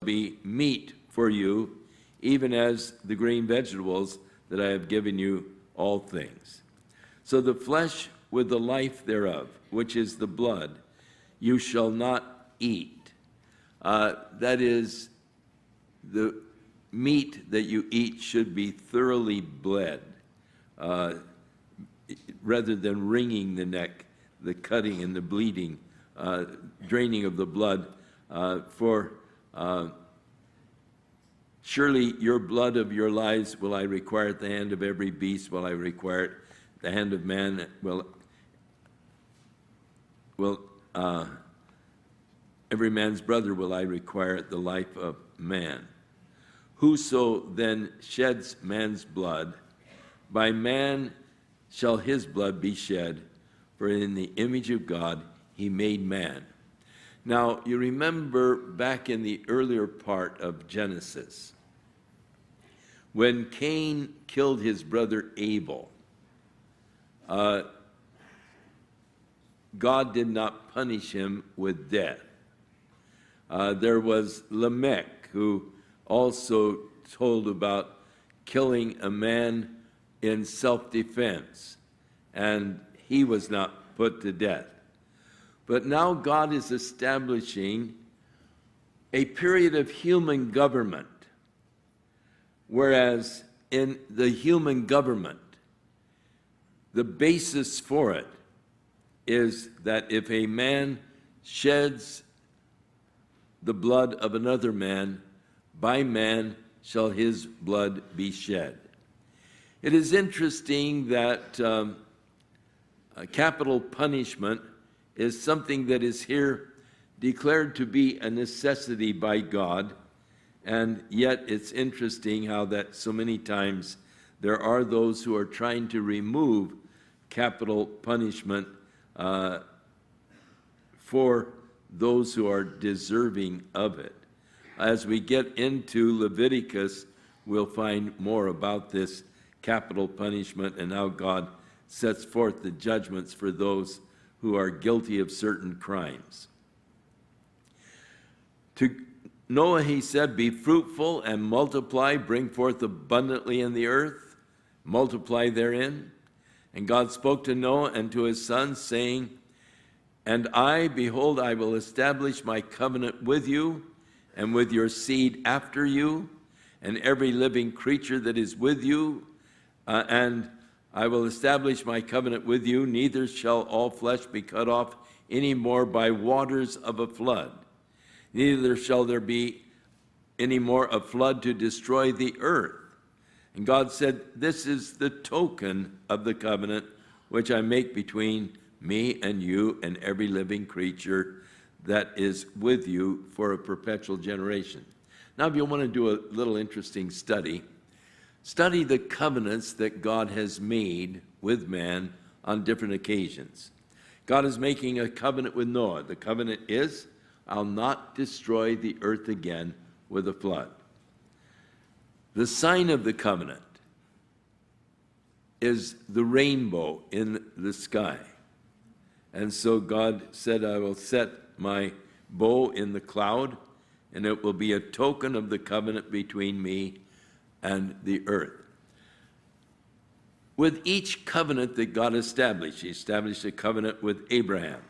be meat for you, even as the green vegetables that I have given you all things. So the flesh with the life thereof, which is the blood, you shall not eat. That is, the meat that you eat should be thoroughly bled, rather than wringing the neck, the cutting and the bleeding, draining of the blood. Surely your blood of your lives will I require at the hand of every beast, will I require it, the hand of man every man's brother will I require the life of man. Whoso then sheds man's blood, by man shall his blood be shed, for in the image of God he made man. Now, you remember back in the earlier part of Genesis, when Cain killed his brother Abel, God did not punish him with death. There was Lamech, who also told about killing a man in self-defense, and he was not put to death. But now God is establishing a period of human government, whereas in the human government, the basis for it is that if a man sheds the blood of another man, by man shall his blood be shed. It is interesting that capital punishment is something that is here declared to be a necessity by God, and yet it's interesting how that so many times there are those who are trying to remove capital punishment for those who are deserving of it. As we get into Leviticus, we'll find more about this capital punishment and how God sets forth the judgments for those who are guilty of certain crimes. To Noah he said, be fruitful and multiply, bring forth abundantly in the earth, multiply therein. And God spoke to Noah and to his sons, saying, and I, behold, I will establish my covenant with you and with your seed after you, and every living creature that is with you, and I will establish my covenant with you, neither shall all flesh be cut off any more by waters of a flood. Neither shall there be any more a flood to destroy the earth. And God said, this is the token of the covenant which I make between me and you and every living creature that is with you for a perpetual generation. Now, if you want to do a little interesting study the covenants that God has made with man on different occasions. God is making a covenant with Noah. The covenant is, I'll not destroy the earth again with a flood. The sign of the covenant is the rainbow in the sky. And so God said, I will set my bow in the cloud, and it will be a token of the covenant between me and the earth. With each covenant that God established, he established a covenant with Abraham,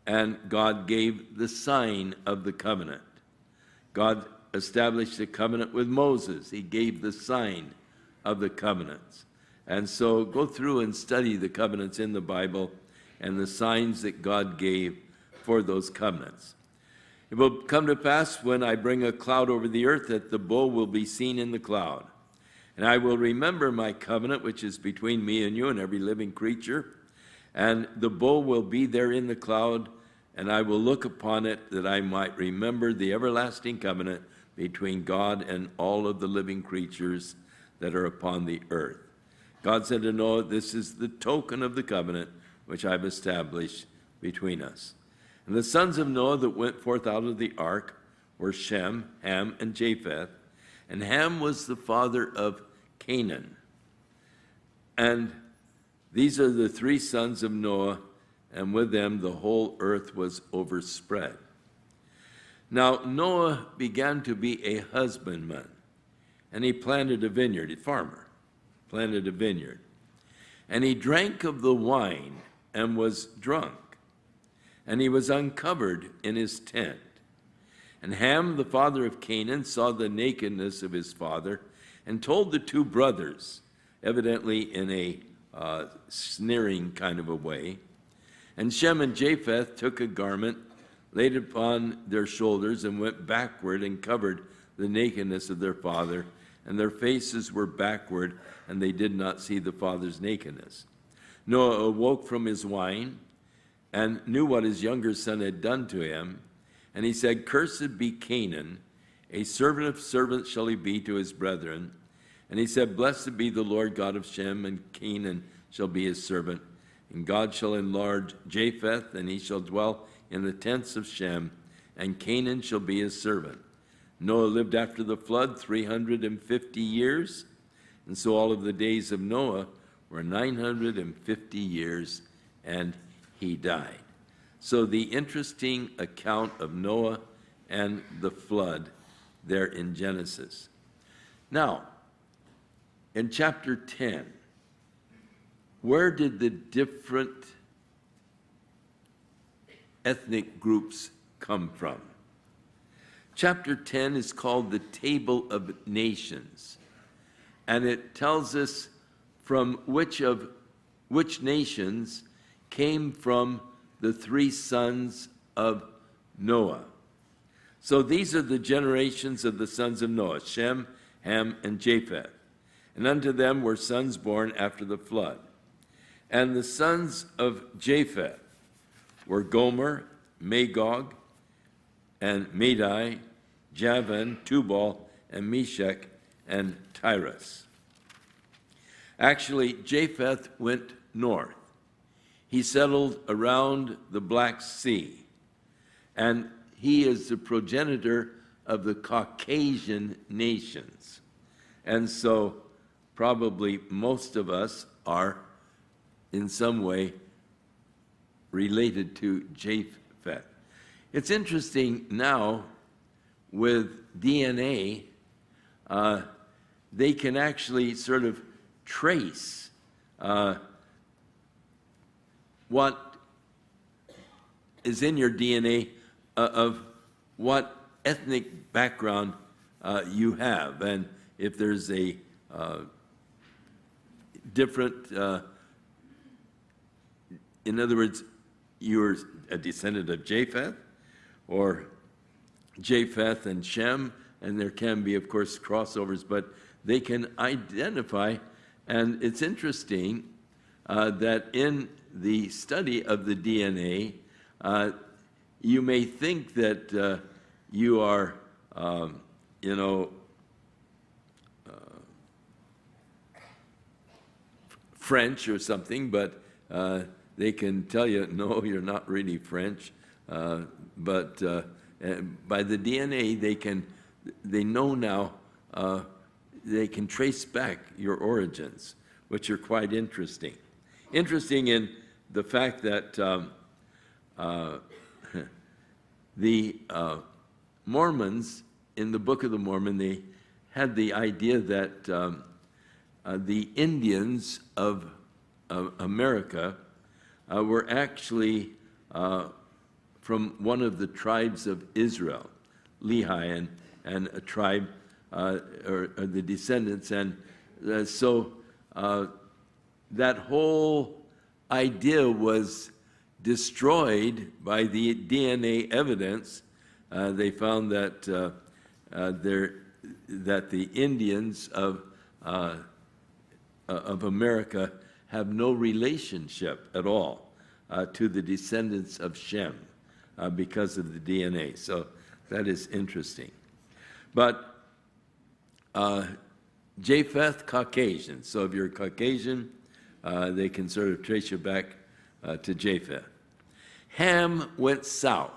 and God gave the sign of the covenant. God established a covenant with Moses. He gave the sign of the covenants. And so go through and study the covenants in the Bible and the signs that God gave for those covenants. It will come to pass when I bring a cloud over the earth that the bow will be seen in the cloud. And I will remember my covenant, which is between me and you and every living creature. And the bow will be there in the cloud, and I will look upon it that I might remember the everlasting covenant between God and all of the living creatures that are upon the earth. God said to Noah, this is the token of the covenant which I've established between us. And the sons of Noah that went forth out of the ark were Shem, Ham, and Japheth. And Ham was the father of Canaan. And these are the three sons of Noah, and with them the whole earth was overspread. Now Noah began to be a husbandman, and he planted a vineyard, a farmer, planted a vineyard. And he drank of the wine and was drunk, and he was uncovered in his tent. And Ham, the father of Canaan, saw the nakedness of his father and told the two brothers, evidently in a sneering kind of a way. And Shem and Japheth took a garment, laid it upon their shoulders, and went backward and covered the nakedness of their father, and their faces were backward, and they did not see the father's nakedness. Noah awoke from his wine and knew what his younger son had done to him, and he said, "Cursed be Canaan, a servant of servants shall he be to his brethren." And he said, "Blessed be the Lord God of Shem, and Canaan shall be his servant. And God shall enlarge Japheth, and he shall dwell in the tents of Shem, and Canaan shall be his servant." Noah lived after the flood 350 years, and so all of the days of Noah were 950 years, and he died. So the interesting account of Noah and the flood there in Genesis. Now, in chapter 10, where did the different ethnic groups come from? Chapter 10 is called the Table of Nations, and it tells us from which nations came from the three sons of Noah. So these are the generations of the sons of Noah, Shem, Ham, and Japheth. And unto them were sons born after the flood. And the sons of Japheth were Gomer, Magog, and Madai, Javan, Tubal, and Meshach, and Tyrus. Actually, Japheth went north. He settled around the Black Sea, and he is the progenitor of the Caucasian nations. And so probably most of us are in some way related to Japheth. It's interesting now with DNA, they can actually sort of trace what is in your DNA of what ethnic background you have. And if there's a different, in other words, you're a descendant of Japheth, or Japheth and Shem, and there can be, of course, crossovers, but they can identify. And it's interesting that in the study of the DNA, you may think that you are, French or something, but they can tell you, no, you're not really French. But by the DNA, they know now, they can trace back your origins, which are quite interesting. Interesting in the fact that the Mormons, in the Book of the Mormon, they had the idea that the Indians of America were actually from one of the tribes of Israel, Lehi, and a tribe, or the descendants. And so that whole idea was destroyed by the DNA evidence. They found that that the Indians of America have no relationship at all to the descendants of Shem because of the DNA. So that is interesting. But Japheth, Caucasian. So if you're Caucasian, they can sort of trace you back to Japheth. Ham went south,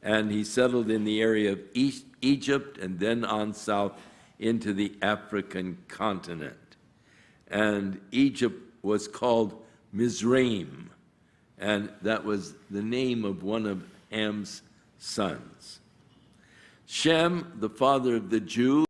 and he settled in the area of Egypt and then on south into the African continent. And Egypt was called Mizraim, and that was the name of one of Ham's sons. Shem, the father of the Jews,